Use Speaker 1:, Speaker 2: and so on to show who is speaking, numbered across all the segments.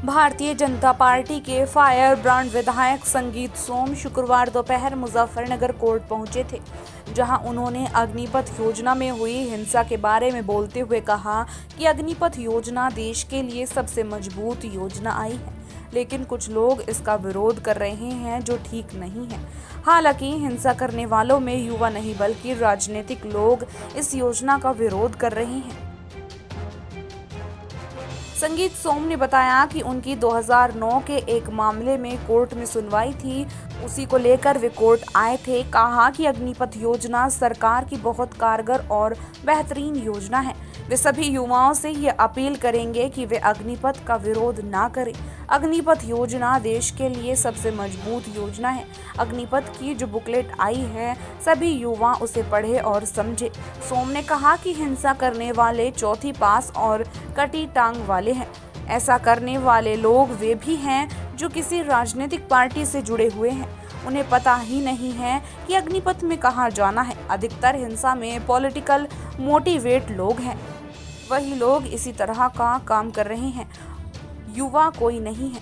Speaker 1: Bharatiya Janata party के fire brand विधायक संगीत सोम शुक्रवार दोपहर मुजफ्फरनगर कोर्ट पहुंचे थे, जहां उन्होंने अग्निपथ योजना में हुई हिंसा के बारे में बोलते हुए कहा कि अग्निपथ योजना देश के लिए सबसे मजबूत योजना आई है, लेकिन कुछ लोग इसका विरोध कर रहे हैं जो ठीक नहीं है। हालांकि हिंसा करने वालों में युवा नहीं बल्कि राजनीतिक लोग इस योजना का विरोध कर रहे हैं। संगीत सोम ने बताया कि उनकी 2009 के एक मामले में कोर्ट में सुनवाई थी, उसी को लेकर वे कोर्ट आए थे। कहा कि अग्निपथ योजना सरकार की बहुत कारगर और बेहतरीन योजना है। वे सभी युवाओं से ये अपील करेंगे कि वे अग्निपथ का विरोध ना करें। अग्निपथ योजना देश के लिए सबसे मजबूत योजना है। अग्निपथ की जो बुकलेट आई है, सभी युवा उसे पढ़े और समझे। सोम ने कहा कि हिंसा करने वाले चौथी पास और कटी टांग वाले हैं। ऐसा करने वाले लोग वे भी हैं जो किसी राजनीतिक पार्टी से जुड़े हुए हैं। उन्हें पता ही नहीं है कि अग्निपथ में कहाँ जाना है। अधिकतर हिंसा में पॉलिटिकल मोटिवेट लोग हैं, वही लोग इसी तरह का काम कर रहे हैं। युवा कोई नहीं है।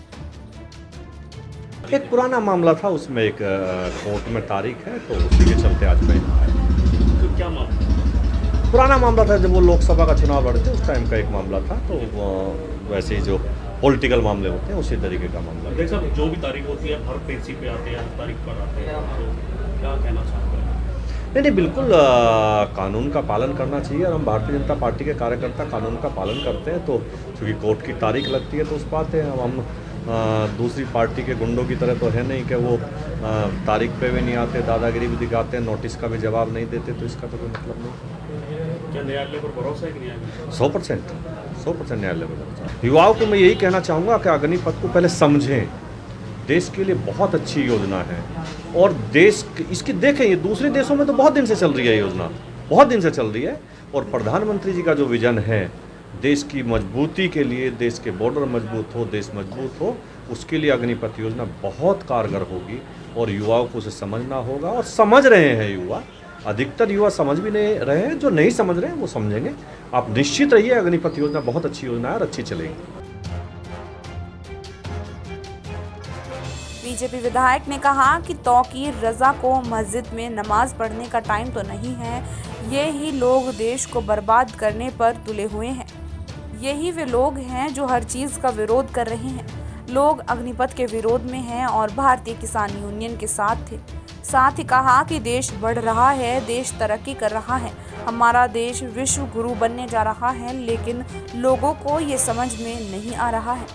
Speaker 2: एक पुराना मामला था, उसमें एक कोर्ट में तारीख है, तो उसी के चलते आज मैं यहाँ आया।
Speaker 3: तो क्या मामला?
Speaker 2: पुराना मामला था, जब वो लोकसभा का चुनाव लड़ते उस टाइम का एक मामला था। तो वैसे ही जो पॉलिटिकल मामले होते हैं उसी तरीके का मामला।
Speaker 3: देख साहब, जो भी तारीख होती है हर पेशी पे आते हैं, हर तारीख पर आते हैं, तो क्या कहना चाहते हैं?
Speaker 2: नहीं, बिल्कुल कानून का पालन करना चाहिए, और हम भारतीय जनता पार्टी के कार्यकर्ता कानून का पालन करते हैं। तो चूँकि कोर्ट की तारीख लगती है तो उस बात है, हम दूसरी पार्टी के गुंडों की तरह तो है नहीं कि वो तारीख पे भी नहीं आते, दादागिरी भी दिखाते हैं, नोटिस का भी जवाब नहीं देते, तो इसका तो कोई मतलब नहीं।
Speaker 3: क्या न्यायालय पर भरोसा है कि न्यायालय?
Speaker 2: 100% न्यायालय पर भरोसा। युवाओं को मैं यही कहना चाहूँगा कि अग्निपथ को पहले समझें। देश के लिए बहुत अच्छी योजना है, और देश इसकी देखें, ये दूसरे देशों में तो बहुत दिन से चल रही है योजना, बहुत दिन से चल रही है। और प्रधानमंत्री जी का जो विजन है देश की मजबूती के लिए, देश के बॉर्डर मजबूत हो, देश मजबूत हो, उसके लिए अग्निपथ योजना बहुत कारगर होगी। और युवाओं को उसे समझना होगा, और समझ रहे हैं युवा, अधिकतर युवा समझ भी नहीं रहे हैं। जो नहीं समझ रहे हैं वो समझेंगे। आप निश्चित रहिए, अग्निपथ योजना बहुत अच्छी योजना है और अच्छी चलेगी।
Speaker 1: बीजेपी विधायक ने कहा कि तौकीर रजा को मस्जिद में नमाज पढ़ने का टाइम तो नहीं है। ये ही लोग देश को बर्बाद करने पर तुले हुए हैं। यही वे लोग हैं जो हर चीज़ का विरोध कर रहे हैं। लोग अग्निपथ के विरोध में हैं और भारतीय किसान यूनियन के साथ थे। साथ ही कहा कि देश बढ़ रहा है, देश तरक्की कर रहा है, हमारा देश विश्व गुरु बनने जा रहा है, लेकिन लोगों को ये समझ में नहीं आ रहा है।